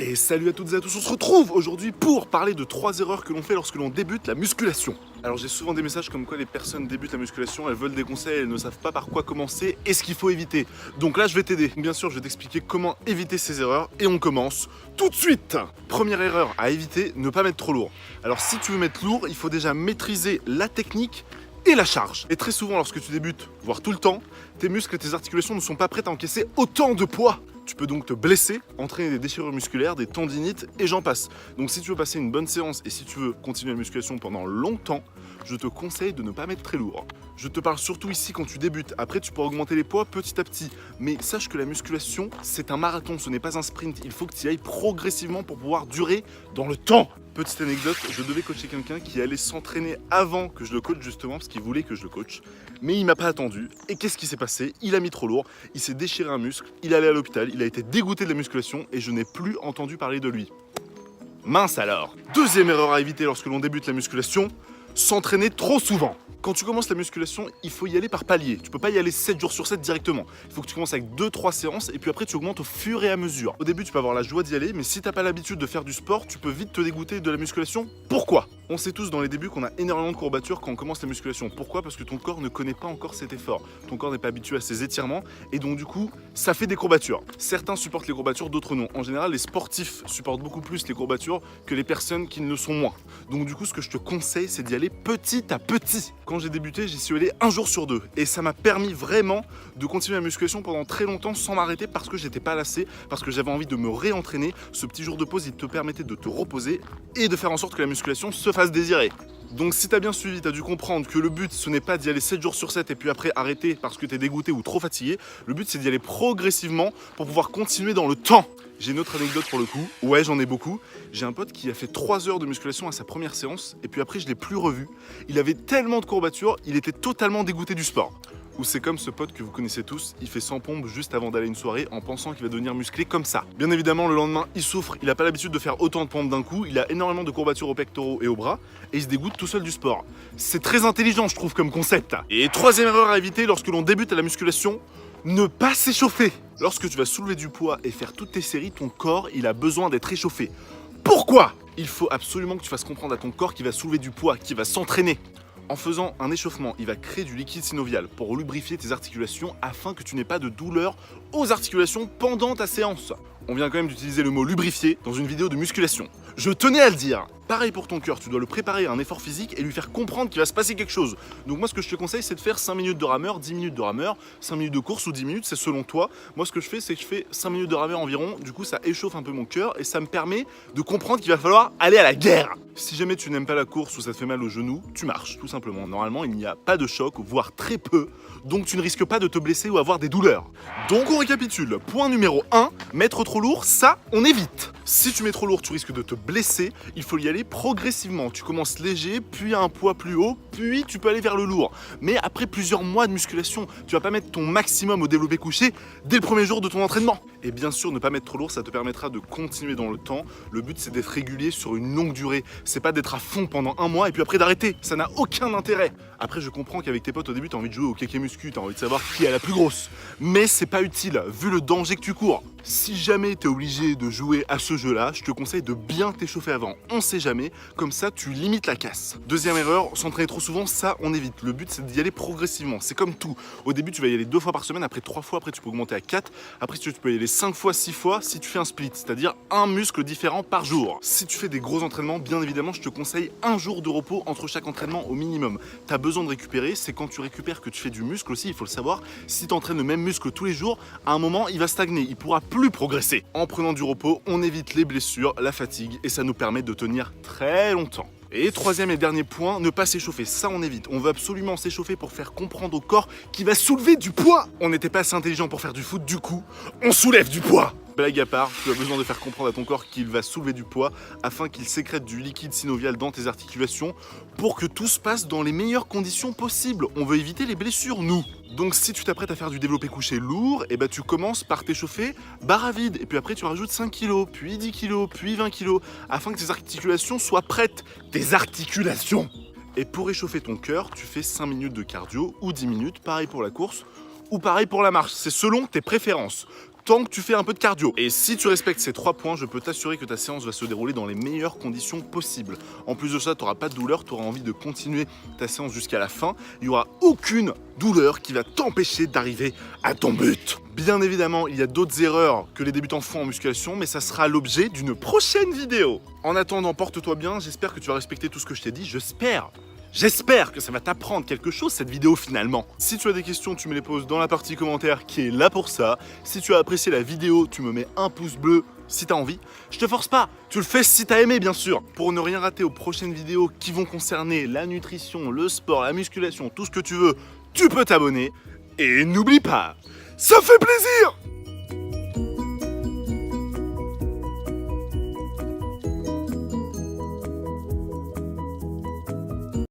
Et salut à toutes et à tous, on se retrouve aujourd'hui pour parler de 3 erreurs que l'on fait lorsque l'on débute la musculation. Alors j'ai souvent des messages comme quoi les personnes débutent la musculation, elles veulent des conseils, elles ne savent pas par quoi commencer et ce qu'il faut éviter. Donc là je vais t'aider. Bien sûr je vais t'expliquer comment éviter ces erreurs et on commence tout de suite. Première erreur à éviter, ne pas mettre trop lourd. Alors si tu veux mettre lourd, il faut déjà maîtriser la technique et la charge. Et très souvent lorsque tu débutes, voire tout le temps, tes muscles et tes articulations ne sont pas prêts à encaisser autant de poids. Tu peux donc te blesser, entraîner des déchirures musculaires, des tendinites et j'en passe. Donc si tu veux passer une bonne séance et si tu veux continuer la musculation pendant longtemps, je te conseille de ne pas mettre très lourd. Je te parle surtout ici quand tu débutes. Après tu pourras augmenter les poids petit à petit. Mais sache que la musculation, c'est un marathon, ce n'est pas un sprint. Il faut que tu y ailles progressivement pour pouvoir durer dans le temps. Petite anecdote, je devais coacher quelqu'un qui allait s'entraîner avant que je le coach justement parce qu'il voulait que je le coach. Mais il m'a pas attendu. Et qu'est-ce qui s'est passé? Il a mis trop lourd, il s'est déchiré un muscle, il est allé à l'hôpital, il a été dégoûté de la musculation et je n'ai plus entendu parler de lui. Mince alors. Deuxième erreur à éviter lorsque l'on débute la musculation, s'entraîner trop souvent. Quand tu commences la musculation, il faut y aller par palier. Tu peux pas y aller 7 jours sur 7 directement. Il faut que tu commences avec 2-3 séances et puis après tu augmentes au fur et à mesure. Au début, tu peux avoir la joie d'y aller, mais si t'as pas l'habitude de faire du sport, tu peux vite te dégoûter de la musculation. Pourquoi? On sait tous dans les débuts qu'on a énormément de courbatures quand on commence la musculation. Pourquoi? Parce que ton corps ne connaît pas encore cet effort. Ton corps n'est pas habitué à ces étirements et donc du coup, ça fait des courbatures. Certains supportent les courbatures, d'autres non. En général, les sportifs supportent beaucoup plus les courbatures que les personnes qui ne le sont moins. Donc du coup, ce que je te conseille, c'est d'y aller petit à petit. Quand j'ai débuté, j'y suis allé un jour sur 2 et ça m'a permis vraiment de continuer la musculation pendant très longtemps sans m'arrêter parce que j'étais pas lassé, parce que j'avais envie de me réentraîner. Ce petit jour de pause, il te permettait de te reposer et de faire en sorte que la musculation se fasse désirer. Donc si t'as bien suivi, t'as dû comprendre que le but ce n'est pas d'y aller 7 jours sur 7 et puis après arrêter parce que t'es dégoûté ou trop fatigué. Le but c'est d'y aller progressivement pour pouvoir continuer dans le temps. J'ai une autre anecdote pour le coup, ouais j'en ai beaucoup. J'ai un pote qui a fait 3 heures de musculation à sa première séance et puis après je l'ai plus revu. Il avait tellement de courbatures, il était totalement dégoûté du sport. Ou c'est comme ce pote que vous connaissez tous, il fait 100 pompes juste avant d'aller à une soirée en pensant qu'il va devenir musclé comme ça. Bien évidemment, le lendemain, il souffre, il n'a pas l'habitude de faire autant de pompes d'un coup, il a énormément de courbatures aux pectoraux et aux bras, et il se dégoûte tout seul du sport. C'est très intelligent, je trouve, comme concept. Et troisième erreur à éviter lorsque l'on débute à la musculation, ne pas s'échauffer. Lorsque tu vas soulever du poids et faire toutes tes séries, ton corps, il a besoin d'être échauffé. Pourquoi? Il faut absolument que tu fasses comprendre à ton corps qu'il va soulever du poids, qu'il va s'entraîner. En faisant un échauffement, il va créer du liquide synovial pour lubrifier tes articulations afin que tu n'aies pas de douleur aux articulations pendant ta séance. On vient quand même d'utiliser le mot lubrifier dans une vidéo de musculation. Je tenais à le dire. Pareil pour ton cœur, tu dois le préparer à un effort physique et lui faire comprendre qu'il va se passer quelque chose. Donc moi ce que je te conseille c'est de faire 5 minutes de rameur, 10 minutes de rameur, 5 minutes de course ou 10 minutes, c'est selon toi. Moi ce que je fais c'est que je fais 5 minutes de rameur environ, du coup ça échauffe un peu mon cœur et ça me permet de comprendre qu'il va falloir aller à la guerre. Si jamais tu n'aimes pas la course ou ça te fait mal au genou, tu marches tout simplement. Normalement il n'y a pas de choc, voire très peu, donc tu ne risques pas de te blesser ou avoir des douleurs. Donc on récapitule. Point numéro 1, mettre trop lourd, ça on évite. Si tu mets trop lourd, tu risques de te blesser, il faut y aller progressivement. Tu commences léger, puis à un poids plus haut, puis tu peux aller vers le lourd. Mais après plusieurs mois de musculation, tu vas pas mettre ton maximum au développé couché dès le premier jour de ton entraînement. Et bien sûr, ne pas mettre trop lourd, ça te permettra de continuer dans le temps. Le but, c'est d'être régulier sur une longue durée. C'est pas d'être à fond pendant un mois et puis après d'arrêter. Ça n'a aucun intérêt. Après, je comprends qu'avec tes potes au début, t'as envie de jouer au kéké muscu, t'as envie de savoir qui est la plus grosse. Mais c'est pas utile, vu le danger que tu cours. Si jamais t'es obligé de jouer à ce jeu-là, je te conseille de bien t'échauffer avant. On sait jamais, comme ça tu limites la casse. Deuxième erreur, s'entraîner trop souvent, ça on évite. Le but c'est d'y aller progressivement, c'est comme tout. Au début tu vas y aller 2 fois par semaine, après 3 fois, après tu peux augmenter à 4. Après tu peux y aller 5 fois, 6 fois si tu fais un split, c'est-à-dire un muscle différent par jour. Si tu fais des gros entraînements, bien évidemment je te conseille un jour de repos entre chaque entraînement au minimum. T'as besoin de récupérer, c'est quand tu récupères que tu fais du muscle aussi, il faut le savoir. Si tu entraînes le même muscle tous les jours, à un moment il va stagner, il pourra plus progresser. En prenant du repos, on évite les blessures, la fatigue et ça nous permet de tenir très longtemps. Et troisième et dernier point, ne pas s'échauffer, ça on évite. On veut absolument s'échauffer pour faire comprendre au corps qu'il va soulever du poids. On n'était pas assez intelligent pour faire du foot, du coup, on soulève du poids. Blague à part, tu as besoin de faire comprendre à ton corps qu'il va soulever du poids afin qu'il sécrète du liquide synovial dans tes articulations pour que tout se passe dans les meilleures conditions possibles. On veut éviter les blessures, nous. Donc si tu t'apprêtes à faire du développé couché lourd, et tu commences par t'échauffer barre à vide. Et puis après tu rajoutes 5 kg, puis 10 kg, puis 20 kg, afin que tes articulations soient prêtes. Tes articulations! Et pour réchauffer ton cœur, tu fais 5 minutes de cardio ou 10 minutes, pareil pour la course, ou pareil pour la marche. C'est selon tes préférences. tant que tu fais un peu de cardio. Et si tu respectes ces 3 points, je peux t'assurer que ta séance va se dérouler dans les meilleures conditions possibles. En plus de ça, tu n'auras pas de douleur, tu auras envie de continuer ta séance jusqu'à la fin. Il n'y aura aucune douleur qui va t'empêcher d'arriver à ton but. Bien évidemment, il y a d'autres erreurs que les débutants font en musculation, mais ça sera l'objet d'une prochaine vidéo. En attendant, porte-toi bien, j'espère que tu vas respecter tout ce que je t'ai dit, J'espère que ça va t'apprendre quelque chose cette vidéo finalement. Si tu as des questions, tu me les poses dans la partie commentaire qui est là pour ça. Si tu as apprécié la vidéo, tu me mets un pouce bleu si t'as envie. Je te force pas, tu le fais si t'as aimé bien sûr. Pour ne rien rater aux prochaines vidéos qui vont concerner la nutrition, le sport, la musculation, tout ce que tu veux, tu peux t'abonner. Et n'oublie pas, ça fait plaisir!